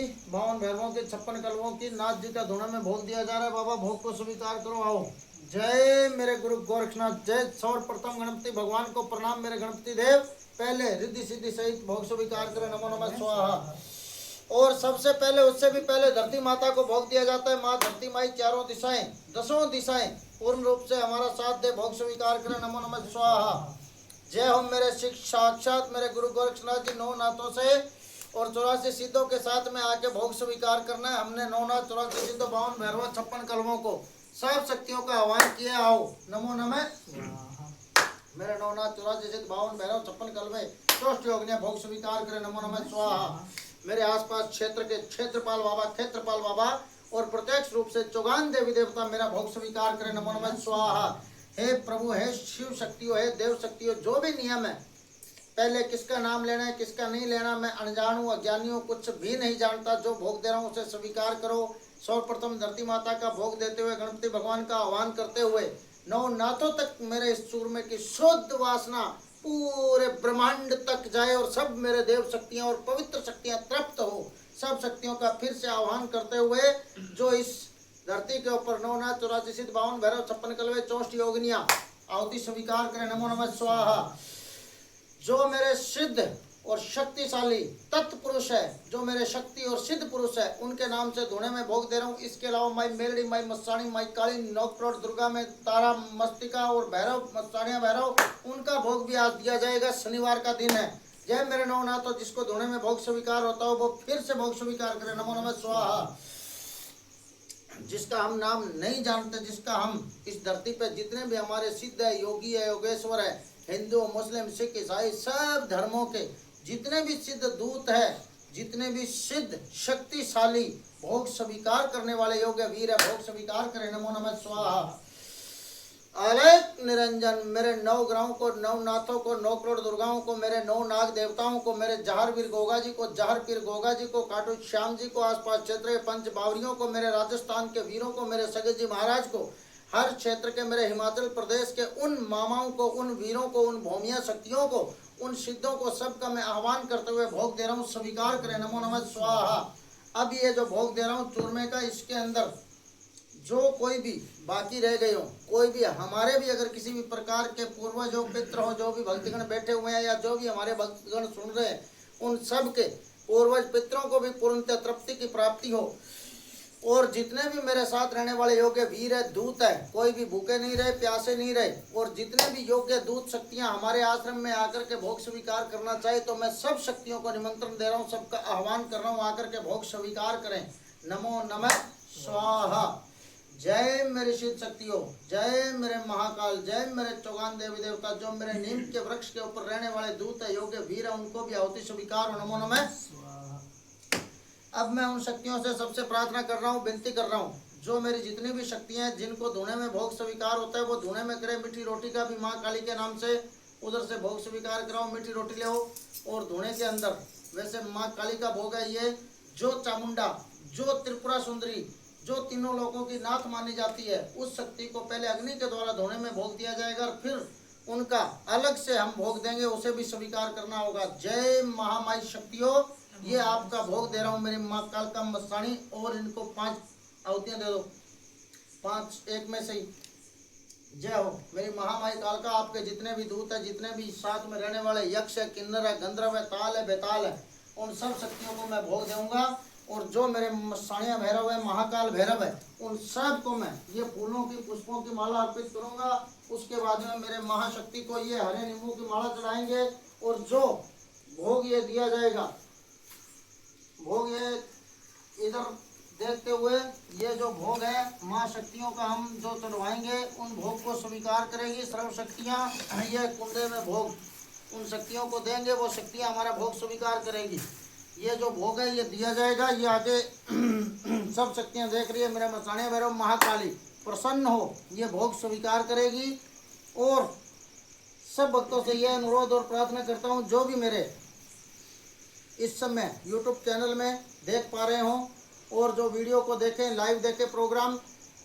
52 भैरवों के 56 कलवों की नाथ जी का धुना में भोग दिया जा रहा है। बाबा भोग को स्वीकार करो, आओ। जय मेरे गुरु गोरखनाथ, जय। सर्वप्रथम गणपति भगवान को प्रणाम मेरे गणपति देव। पहले रिद्धि सिद्धि सहित भोग स्वीकार करें। नमो नमः स्वाहा। और सबसे पहले, उससे भी पहले धरती माता को भोग दिया जाता है। माँ धरती माई चारों दिशाएं, दसों दिशाएं पूर्ण रूप से हमारा साथ दे, भोग स्वीकार करें। नमो नमः स्वाहा। जय हो मेरे साक्षात मेरे गुरु गोरखनाथ जी। 9 नाथों से और 84 सिद्धों के साथ में आके भोग स्वीकार करना है। हमने 9 नाथ 84 सिद्धों 52 भैरव 56 कलमों को सब शक्तियों का आह्वान किया। आओ नमो नमः। मेरे 9 नाथ 84 सिद्ध 52 भैरव 56 कलमे चोष्ट योगिनी भोग स्वीकार करें। नमो नमः स्वाहा। मेरे आसपास क्षेत्र के क्षेत्रपाल बाबा और प्रत्यक्ष रूप से चौगान देवी देवता मेरा भोग स्वीकार करें। नमो नमः स्वाहा। हे प्रभु, हे शिव शक्तियों, हे देव शक्तियों, जो भी नियम है, पहले किसका नाम लेना है किसका नहीं लेना, मैं अनजान हूँ, अज्ञानी हूँ, कुछ भी नहीं जानता। जो भोग दे रहा हूँ उसे स्वीकार करो। सर्वप्रथम धरती माता का भोग देते हुए, गणपति भगवान का आह्वान करते हुए, 9 नाथों तक मेरे इस चूरमे की शुद्ध वासना पूरे ब्रह्मांड तक जाए और सब मेरे देव शक्तियां और पवित्र शक्तियां तृप्त हो। सब शक्तियों का फिर से आह्वान करते हुए, जो इस धरती के ऊपर 9 नाथ 84 सिद्ध 52 भैरव 56 कलवे 64 योगिनियां आहुति स्वीकार करें। नमो नमः स्वाहा। जो मेरे सिद्ध और शक्तिशाली तत्पुरुष है, जो मेरे शक्ति और सिद्ध पुरुष है, उनके नाम से धुने में भोग दे रहा हूँ। इसके अलावा माई मेलड़ी, माई मस्तानी, माई काली, नौकरोट दुर्गा में तारा मस्तिका और भैरव मस्तानिया भैरव, उनका भोग भी आज दिया जाएगा। शनिवार का दिन है। जय मेरे 9 नाथों, जिसको धुने में भोग स्वीकार होता हो वो फिर से भोग स्वीकार करें। नमो नमः स्वाहा। जिसका हम नाम नहीं जानते, जिसका हम इस धरती पे जितने भी हमारे सिद्ध है, योगी है, योगेश्वर है, हिंदू, मुस्लिम, सिख, ईसाई, सब धर्मों के जितने भी सिद्ध दूत है, जितने भी सिद्ध शक्तिशाली भोग स्वीकार करने वाले योग्य वीर है, भोग स्वीकार करें। नमो नमः स्वाहा। अलग निरंजन मेरे 9 ग्रहों को, 9 नाथों को, 9 करोड़ दुर्गाओं को, मेरे 9 नाग देवताओं को, मेरे जहर वीर गोगा जी को, जहर पीर गोगा जी को, काटू श्याम जी को, आसपास क्षेत्र के पंच बावरियों को, मेरे राजस्थान के वीरों को, मेरे सगे जी महाराज को, हर क्षेत्र के मेरे हिमाचल प्रदेश के उन मामाओं को, उन वीरों को, उन भौमिया शक्तियों को, उन सिद्धों को, सबका मैं आह्वान करते हुए भोग दे रहा हूँ। स्वीकार करें। नमो नमः स्वाहा। अब ये जो भोग दे रहा हूँ चूरमे का, इसके अंदर जो कोई भी बाकी रह गए हो, कोई भी हमारे भी अगर किसी भी प्रकार के पूर्वज हो, पित्र हो, जो भी भक्तगण बैठे हुए हैं या जो भी हमारे भक्तगण सुन रहे हैं, उन सब के पूर्वज पितरों को भी पूर्णतः तृप्ति की प्राप्ति हो। और जितने भी मेरे साथ रहने वाले योग्य वीर है, दूत है, कोई भी भूखे नहीं रहे, प्यासे नहीं रहे। और जितने भी योग्य दूत शक्तियां हमारे आश्रम में आकर के भोग स्वीकार करना चाहे, तो मैं सब शक्तियों को निमंत्रण दे रहा हूँ, सबका आह्वान कर रहा हूँ, आकर के भोग स्वीकार करें। नमो नमः स्वाहा। जय मेरे शिव शक्तियों, जय मेरे महाकाल, जय मेरे चौगान देवी देवता, जो मेरे नीम के वृक्ष के ऊपर रहने वाले दूत है, योग्य वीर है, उनको भी आहुति स्वीकार हो। नमो नमः। अब मैं उन शक्तियों से सबसे प्रार्थना कर रहा हूँ, विनती कर रहा हूँ, जो मेरी जितनी भी शक्तियाँ हैं, जिनको धुने में भोग स्वीकार होता है, वो धुने में करें। मीठी रोटी का भी माँ काली के नाम से उधर से भोग स्वीकार कराओ। मीठी रोटी ले और धुने के अंदर, वैसे माँ काली का भोग है ये, जो चामुंडा, जो त्रिपुरा सुंदरी, जो तीनों लोगों की नाथ मानी जाती है, उस शक्ति को पहले अग्नि के द्वारा धोने में भोग दिया जाएगा और फिर उनका अलग से हम भोग देंगे, उसे भी स्वीकार करना होगा। जय महामाई शक्तियों, ये आपका भोग दे रहा हूँ मेरी माँ काल का मस्तानी। और इनको 5 आहुतियाँ दे दो, 5 एक में से ही। जय हो मेरी महामाई काल का। आपके जितने भी दूत है, जितने भी साथ में रहने वाले यक्ष है, किन्नर है, गंधर्व है, ताल है, बेताल है, उन सब शक्तियों को मैं भोग दूंगा। और जो मेरे मस्तानिया भैरव है, महाकाल भैरव है, उन सब को मैं ये फूलों की, पुष्पों की माला अर्पित करूंगा। उसके बाद में मेरे महाशक्ति को ये हरे नींबू की माला चढ़ाएंगे। और जो भोग ये दिया जाएगा, भोग ये इधर देखते हुए, ये जो भोग है माँ शक्तियों का हम जो चढ़वाएंगे, उन भोग को स्वीकार करेगी सर्व शक्तियाँ। ये कुंडे में भोग उन शक्तियों को देंगे, वो शक्तियाँ हमारा भोग स्वीकार करेगी। ये जो भोग है ये दिया जाएगा। ये आगे सब शक्तियाँ देख रही है, मेरा मसाने भैरव महाकाली प्रसन्न हो, ये भोग स्वीकार करेगी। और सब भक्तों से यह अनुरोध और प्रार्थना करता हूँ, जो भी मेरे इस समय YouTube चैनल में देख पा रहे हों और जो वीडियो को देखें, लाइव देखें प्रोग्राम,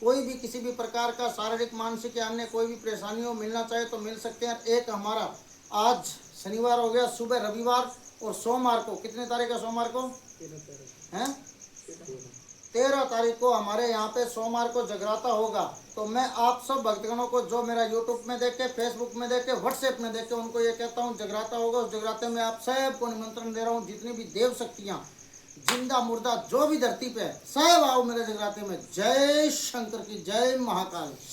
कोई भी किसी भी प्रकार का शारीरिक, मानसिक या अन्य कोई भी परेशानी हो, मिलना चाहे तो मिल सकते हैं। एक हमारा आज शनिवार हो गया, सुबह रविवार और सोमवार को, कितनी तारीख है सोमवार को हैं, 13 तारीख को हमारे यहाँ पे सोमवार को जगराता होगा। तो मैं आप सब भक्तगणों को जो मेरा यूट्यूब में देख के, फेसबुक में देख के, व्हाट्सएप में देख के, उनको ये कहता हूँ जगराता होगा। उस जगराते में आप सबको निमंत्रण दे रहा हूँ। जितनी भी देव शक्तियाँ जिंदा मुर्दा जो भी धरती पे है सब आओ मेरे जगराते में। जय शंकर की जय महाकाल।